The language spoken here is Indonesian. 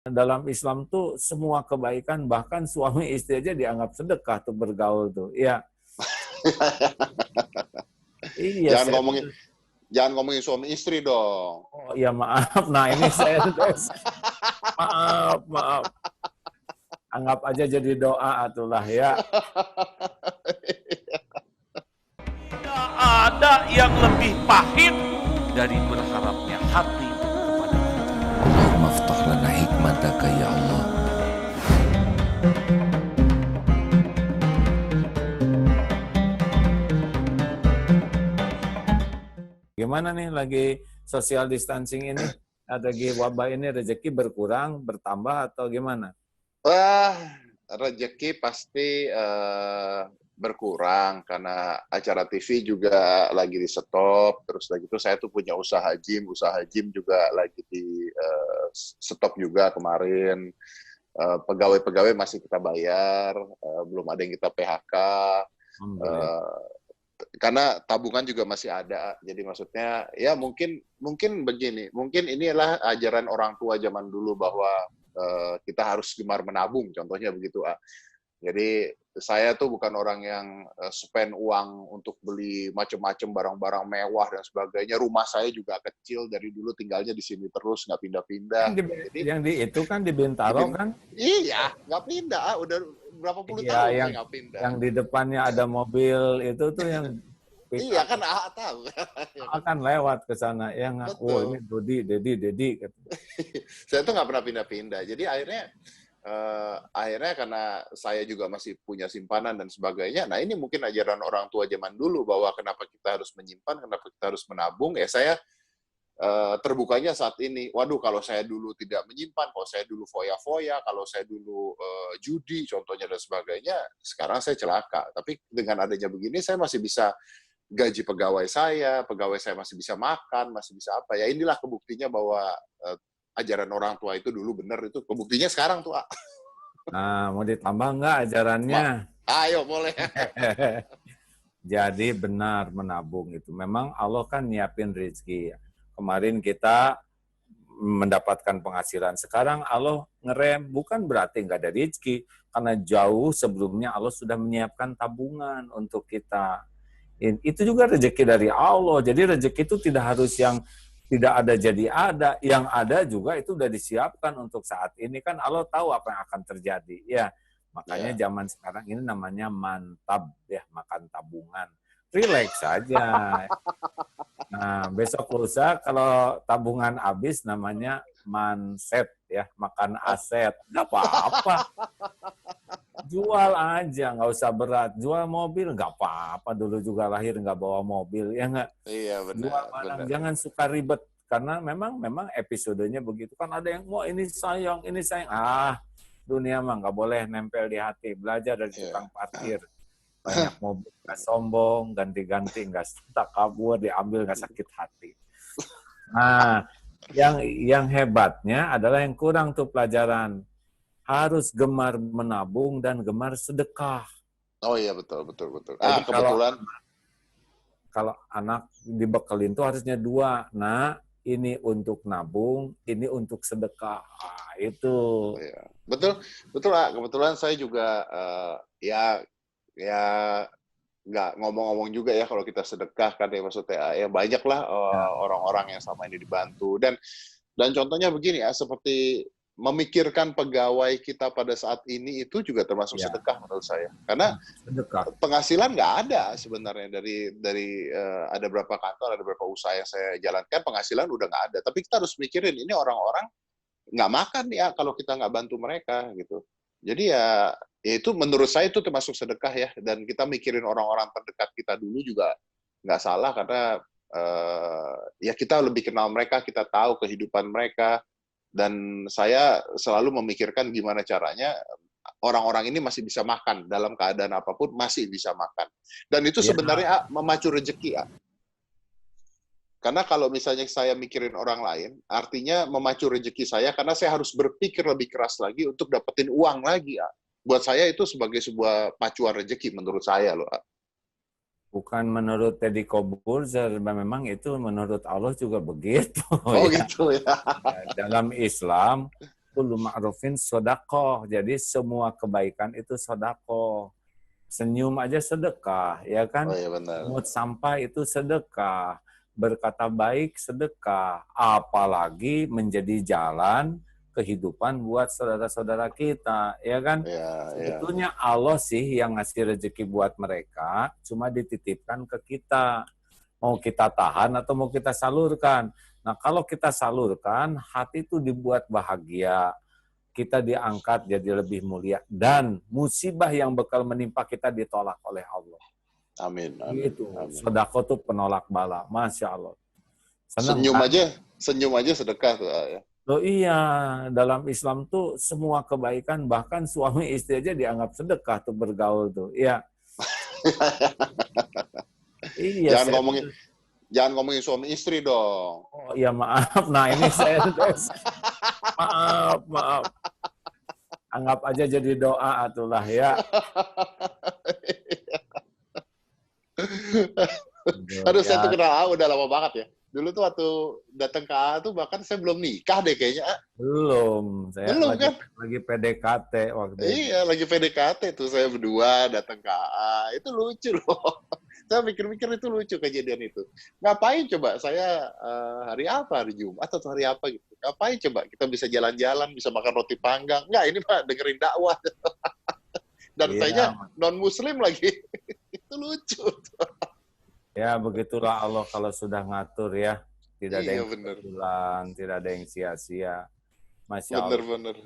Dalam Islam tuh semua kebaikan, bahkan suami istri aja dianggap sedekah tuh bergaul tuh. Iya, iya Jangan saya ngomongin jangan ngomongin suami istri dong. oh ya maaf. Nah ini saya maaf, maaf. Anggap aja jadi doa atulah ya. Tidak ada yang lebih pahit dari berharapnya hati kepada kita. Allahumma aftah lana hikmataka ya Allah. Gimana nih lagi social distancing ini? Lagi wabah ini rezeki berkurang, bertambah atau gimana? Wah, rezeki pasti berkurang karena acara TV juga lagi di stop. Terus lagi itu saya tuh punya usaha gym juga lagi di stop juga kemarin. Pegawai-pegawai masih kita bayar, belum ada yang kita PHK. Karena tabungan juga masih ada. Jadi maksudnya ya mungkin begini, mungkin inilah ajaran orang tua zaman dulu bahwa kita harus gemar menabung, contohnya begitu. Jadi saya tuh bukan orang yang spend uang untuk beli macam-macam barang-barang mewah dan sebagainya. Rumah saya juga kecil, dari dulu tinggalnya di sini terus, nggak pindah-pindah. Yang di itu kan di Bintaro kan? Iya, nggak pindah. Udah berapa puluh Iya, tahun yang saya nggak pindah. yang di depannya ada mobil itu tuh yang Iya kan, tahu. akan lewat ke sana ya nggak? Oh ini Dedi. Saya tuh nggak pernah pindah-pindah. Jadi akhirnya karena saya juga masih punya simpanan dan sebagainya. Nah ini mungkin ajaran orang tua zaman dulu bahwa kenapa kita harus menyimpan, kenapa kita harus menabung. Ya saya terbukanya saat ini. Waduh, kalau saya dulu tidak menyimpan, kalau saya dulu foya-foya, kalau saya dulu judi contohnya dan sebagainya, sekarang saya celaka. Tapi dengan adanya begini saya masih bisa gaji pegawai saya masih bisa makan, masih bisa apa. Ya inilah kebuktinya bahwa ajaran orang tua itu dulu benar, itu kebuktinya sekarang tuh. Nah, mau ditambah nggak ajarannya? Ayo, boleh. Jadi benar menabung itu. Memang Allah kan nyiapin rezeki. Kemarin kita mendapatkan penghasilan. Sekarang Allah ngerem, bukan berarti nggak ada rezeki. Karena jauh sebelumnya Allah sudah menyiapkan tabungan untuk kita. Itu juga rezeki dari Allah. Jadi rezeki itu tidak harus yang tidak ada jadi ada, yang ada juga itu udah disiapkan untuk saat ini. Kan Allah tahu apa yang akan terjadi. Ya, makanya zaman sekarang ini namanya mantap ya, makan tabungan. Relax saja. Nah, besok lusa kalau tabungan habis namanya manset ya, makan aset. Nggak apa-apa. Jual aja, nggak usah berat. Jual mobil nggak apa-apa. Dulu juga lahir nggak bawa mobil, ya nggak? Iya, benar. Jual barang, jangan suka ribet. Karena memang episodenya begitu. Kan ada yang, wah ini sayang. Dunia mah nggak boleh nempel di hati. Belajar dari tukang parkir. Banyak mobil nggak sombong, ganti-ganti nggak tak kabur, diambil nggak sakit hati. Nah, yang hebatnya adalah yang kurang tuh pelajaran. Harus gemar menabung dan gemar sedekah. Oh iya, betul. Jadi Kebetulan kalau anak dibekelin tuh harusnya dua. Nah, ini untuk nabung, ini untuk sedekah. Itu. iya. Betul. Kebetulan saya juga ya nggak ngomong-ngomong juga ya kalau kita sedekah kan ya, maksudnya ya banyaklah orang-orang yang sama ini dibantu, dan contohnya begini ya, seperti memikirkan pegawai kita pada saat ini itu juga termasuk sedekah menurut saya, karena penghasilan nggak ada sebenarnya dari ada berapa kantor, ada berapa usaha yang saya jalankan, penghasilan udah nggak ada, tapi kita harus mikirin ini orang-orang nggak makan ya kalau kita nggak bantu mereka gitu. Jadi ya itu menurut saya itu termasuk sedekah ya, dan kita mikirin orang-orang terdekat kita dulu juga nggak salah, karena ya kita lebih kenal mereka, kita tahu kehidupan mereka. Dan saya selalu memikirkan gimana caranya orang-orang ini masih bisa makan, dalam keadaan apapun masih bisa makan. Dan itu sebenarnya memacu rezeki. Karena kalau misalnya saya mikirin orang lain, artinya memacu rezeki saya, karena saya harus berpikir lebih keras lagi untuk dapetin uang lagi. Buat saya itu sebagai sebuah pacuan rezeki menurut saya loh. Bukan menurut Teddy Corbuzier, memang itu menurut Allah juga begitu. Oh ya. Gitu ya. Dalam Islam, kullu ma'rufin sedekah. Jadi semua kebaikan itu sedekah. Senyum aja sedekah, ya kan? Oh iya benar. Pungut sampah itu sedekah. Berkata baik sedekah. Apalagi menjadi jalan kehidupan buat saudara-saudara kita, ya kan? Iya, iya. Sebetulnya Allah sih yang ngasih rezeki buat mereka, cuma dititipkan ke kita. Mau kita tahan atau mau kita salurkan. Nah, kalau kita salurkan, hati itu dibuat bahagia. Kita diangkat jadi lebih mulia. Dan musibah yang bakal menimpa kita ditolak oleh Allah. Amin. Amin. Gitu. Amin. Sedekah itu penolak bala. Masya Allah. Senang, Senyum aja sedekah tuh. Ya. Loh iya, dalam Islam tuh semua kebaikan, bahkan suami istri aja dianggap sedekah tuh bergaul tuh. Iya. Iya. Jangan ngomongin suami istri dong. Oh iya maaf. Nah ini saya maaf. Anggap aja jadi doa atulah ya. Aduh, saya tuh kenal A udah lama banget ya. Dulu tuh waktu datang ke A tuh bahkan saya belum nikah deh kayaknya. Belum. Saya Belum kan? lagi PDKT waktu itu. Iya, lagi PDKT tuh saya berdua datang ke A. Itu lucu loh. Saya mikir-mikir itu lucu kejadian itu. Ngapain coba saya hari apa? Hari Jumat atau hari apa gitu. Ngapain coba kita bisa jalan-jalan, bisa makan roti panggang. Enggak, ini mah dengerin dakwah. Dan saya non-muslim lagi. Itu lucu. Ya, begitulah Allah kalau sudah ngatur ya. Tidak ada yang bener. kebetulan, tidak ada yang sia-sia. Masya Allah. Bener-bener.